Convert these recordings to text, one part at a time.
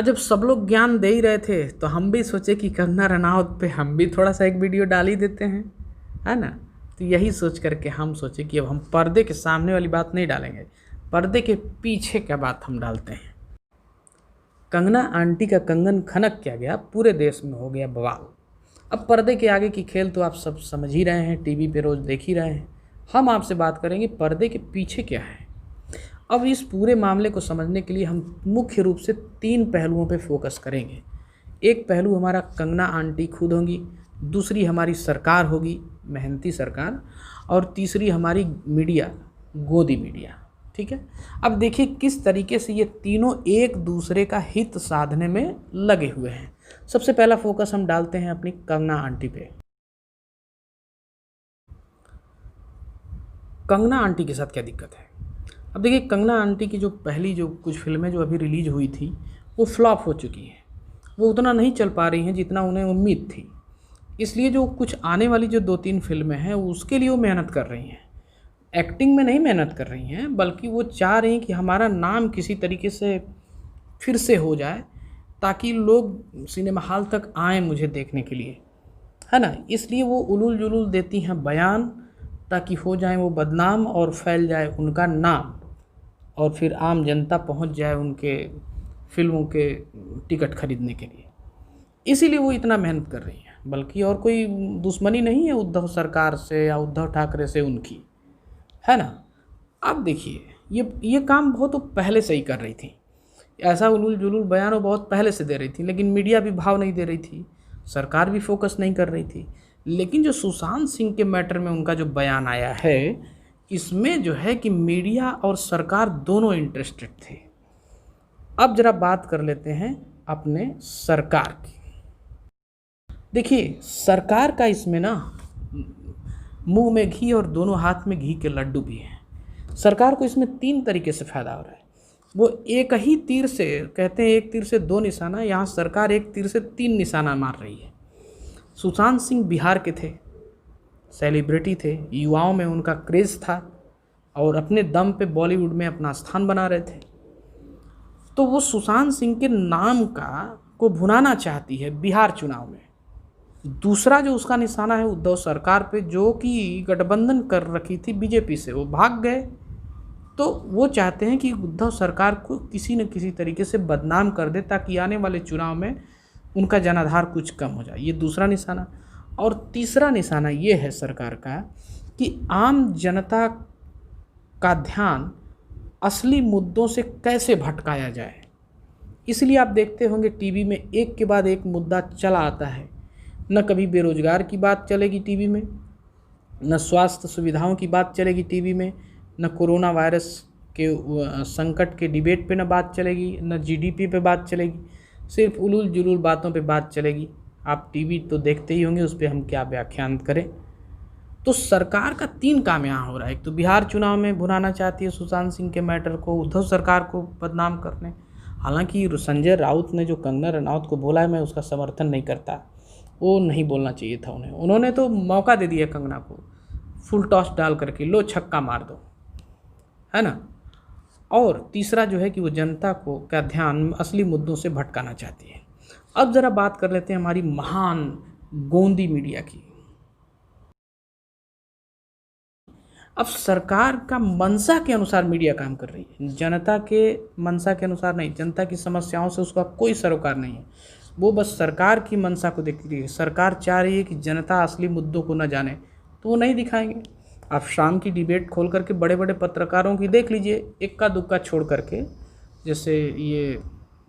और जब सब लोग ज्ञान दे ही रहे थे तो हम भी सोचे कि कंगना रनावत पे हम भी थोड़ा सा एक वीडियो डाल ही देते हैं, है ना। तो यही सोच करके हम सोचे कि अब हम पर्दे के सामने वाली बात नहीं डालेंगे, पर्दे के पीछे क्या बात हम डालते हैं। कंगना आंटी का कंगन खनक क्या गया, पूरे देश में हो गया बवाल। अब पर्दे के आगे की खेल तो आप सब समझ ही रहे हैं, टीवी पे रोज़ देख ही रहे हैं। हम आपसे बात करेंगे पर्दे के पीछे क्या है। अब इस पूरे मामले को समझने के लिए हम मुख्य रूप से 3 पहलुओं पे फोकस करेंगे। एक पहलू हमारा कंगना आंटी खुद होंगी, दूसरी हमारी सरकार होगी, मेहनती सरकार, और तीसरी हमारी मीडिया, गोदी मीडिया। ठीक है। अब देखिए किस तरीके से ये तीनों एक दूसरे का हित साधने में लगे हुए हैं। सबसे पहला फोकस हम डालते हैं अपनी कंगना आंटी पे। कंगना आंटी के साथ क्या दिक्कत है। अब देखिए कंगना आंटी की जो पहली जो कुछ फिल्में जो अभी रिलीज हुई थी वो फ्लॉप हो चुकी हैं, वो उतना नहीं चल पा रही हैं जितना उन्हें उम्मीद थी। इसलिए जो कुछ आने वाली जो 2-3 फिल्में हैं उसके लिए वो मेहनत कर रही हैं। एक्टिंग में नहीं मेहनत कर रही हैं, बल्कि वो चाह रही हैं कि हमारा नाम किसी तरीके से फिर से हो जाए, ताकि लोग सिनेमा हॉल तक आएँ मुझे देखने के लिए, है ना। इसलिए वो उलूल जुलूल देती हैं बयान, ताकि हो जाए वो बदनाम और फैल जाए उनका नाम, और फिर आम जनता पहुंच जाए उनके फिल्मों के टिकट खरीदने के लिए। इसीलिए वो इतना मेहनत कर रही हैं, बल्कि और कोई दुश्मनी नहीं है उद्धव सरकार से या उद्धव ठाकरे से उनकी, है ना। अब देखिए ये काम बहुत पहले से ही कर रही थी, ऐसा उलूल जुलूल बयान वो बहुत पहले से दे रही थी, लेकिन मीडिया भी भाव नहीं दे रही थी, सरकार भी फोकस नहीं कर रही थी। लेकिन जो सुशांत सिंह के मैटर में उनका जो बयान आया है, इसमें जो है कि मीडिया और सरकार दोनों इंटरेस्टेड थे। अब जरा बात कर लेते हैं अपने सरकार की। देखिए सरकार का इसमें ना मुंह में घी और दोनों हाथ में घी के लड्डू भी हैं। सरकार को इसमें 3 तरीके से फ़ायदा हो रहा है। वो एक ही तीर से, कहते हैं एक तीर से 2 निशाना, यहाँ सरकार एक तीर से 3 निशाना मार रही है। सुशांत सिंह बिहार के थे, सेलिब्रिटी थे, युवाओं में उनका क्रेज़ था और अपने दम पे बॉलीवुड में अपना स्थान बना रहे थे। तो वो सुशांत सिंह के नाम को भुनाना चाहती है बिहार चुनाव में। दूसरा जो उसका निशाना है उद्धव सरकार पे, जो कि गठबंधन कर रखी थी बीजेपी से, वो भाग गए। तो वो चाहते हैं कि उद्धव सरकार को किसी न किसी तरीके से बदनाम कर दे, ताकि आने वाले चुनाव में उनका जनाधार कुछ कम हो जाए। ये दूसरा निशाना। और तीसरा निशाना ये है सरकार का कि आम जनता का ध्यान असली मुद्दों से कैसे भटकाया जाए। इसलिए आप देखते होंगे टीवी में एक के बाद एक मुद्दा चला आता है। न कभी बेरोजगार की बात चलेगी टीवी में, न स्वास्थ्य सुविधाओं की बात चलेगी टीवी में, न कोरोना वायरस के संकट के डिबेट पे न बात चलेगी, न जीडीपी पे बात चलेगी, सिर्फ उलूल जुलूल बातों पे बात चलेगी। आप टीवी तो देखते ही होंगे, उस पर हम क्या व्याख्यान करें। तो सरकार का 3 काम यहाँ हो रहा है। एक तो बिहार चुनाव में भुनाना चाहती है सुशांत सिंह के मैटर को, उद्धव सरकार को बदनाम करने। हालांकि संजय राउत ने जो कंगना रनावत को बोला है, मैं उसका समर्थन नहीं करता, वो नहीं बोलना चाहिए था उन्हें। उन्होंने तो मौका दे दिया कंगना को, फुल टॉस डाल करके लो छक्का मार दो, है ना। और तीसरा जो है कि वो जनता को का ध्यान असली मुद्दों से भटकाना चाहती है। अब ज़रा बात कर लेते हैं हमारी महान गोंदी मीडिया की। अब सरकार का मंशा के अनुसार मीडिया काम कर रही है, जनता के मंशा के अनुसार नहीं। जनता की समस्याओं से उसका कोई सरोकार नहीं है, वो बस सरकार की मंशा को देख रही है। सरकार चाह रही है कि जनता असली मुद्दों को न जाने, तो वो नहीं दिखाएंगे। आप शाम की डिबेट खोल करके बड़े बड़े पत्रकारों की देख लीजिए, इक्का दुक्का छोड़ करके, जैसे ये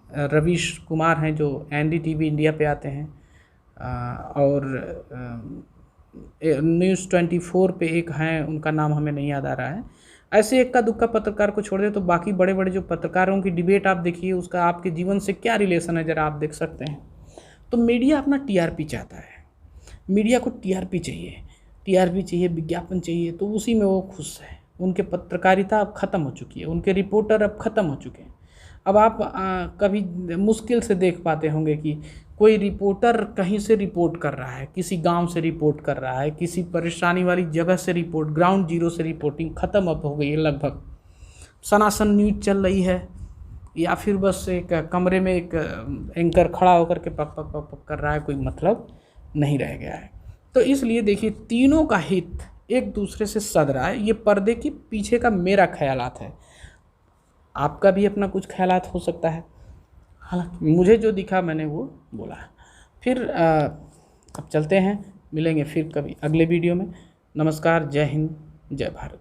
रवीश कुमार हैं जो NDTV इंडिया पे आते हैं, और न्यूज़ 24 पे एक हैं, उनका नाम हमें नहीं याद आ रहा है। ऐसे इक्का दुक्का पत्रकार को छोड़ दे तो बाकी बड़े बड़े जो पत्रकारों की डिबेट आप देखिए, उसका आपके जीवन से क्या रिलेशन है, ज़रा आप देख सकते हैं। तो मीडिया अपना TRP चाहता है, मीडिया को TRP चाहिए, विज्ञापन चाहिए, तो उसी में वो खुश है। उनके पत्रकारिता अब ख़त्म हो चुकी है, उनके रिपोर्टर अब ख़त्म हो चुके हैं। अब आप कभी मुश्किल से देख पाते होंगे कि कोई रिपोर्टर कहीं से रिपोर्ट कर रहा है, किसी गांव से रिपोर्ट कर रहा है, किसी परेशानी वाली जगह से रिपोर्ट, ग्राउंड जीरो से रिपोर्टिंग ख़त्म अब हो गई है लगभग। सनातन न्यूज़ चल रही है, या फिर बस एक कमरे में एक एंकर खड़ा होकर के पक पक पक पक कर रहा है, कोई मतलब नहीं रह गया है। तो इसलिए देखिए तीनों का हित एक दूसरे से सध रहा है। ये पर्दे के पीछे का मेरा ख्यालात है, आपका भी अपना कुछ ख्यालात हो सकता है। हालांकि मुझे जो दिखा मैंने वो बोला। फिर अब चलते हैं, मिलेंगे फिर कभी अगले वीडियो में। नमस्कार, जय हिंद, जय भारत।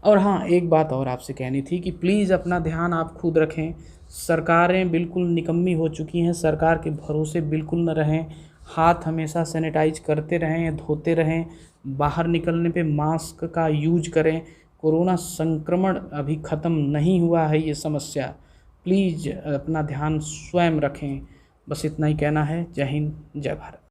और हाँ, एक बात और आपसे कहनी थी कि प्लीज़ अपना ध्यान आप खुद रखें। सरकारें बिल्कुल निकम्मी हो चुकी हैं, सरकार के भरोसे बिल्कुल न रहें। हाथ हमेशा सैनिटाइज करते रहें, धोते रहें। बाहर निकलने पे मास्क का यूज करें। कोरोना संक्रमण अभी ख़त्म नहीं हुआ है, ये समस्या। प्लीज़ अपना ध्यान स्वयं रखें। बस इतना ही कहना है। जय हिंद, जय भारत।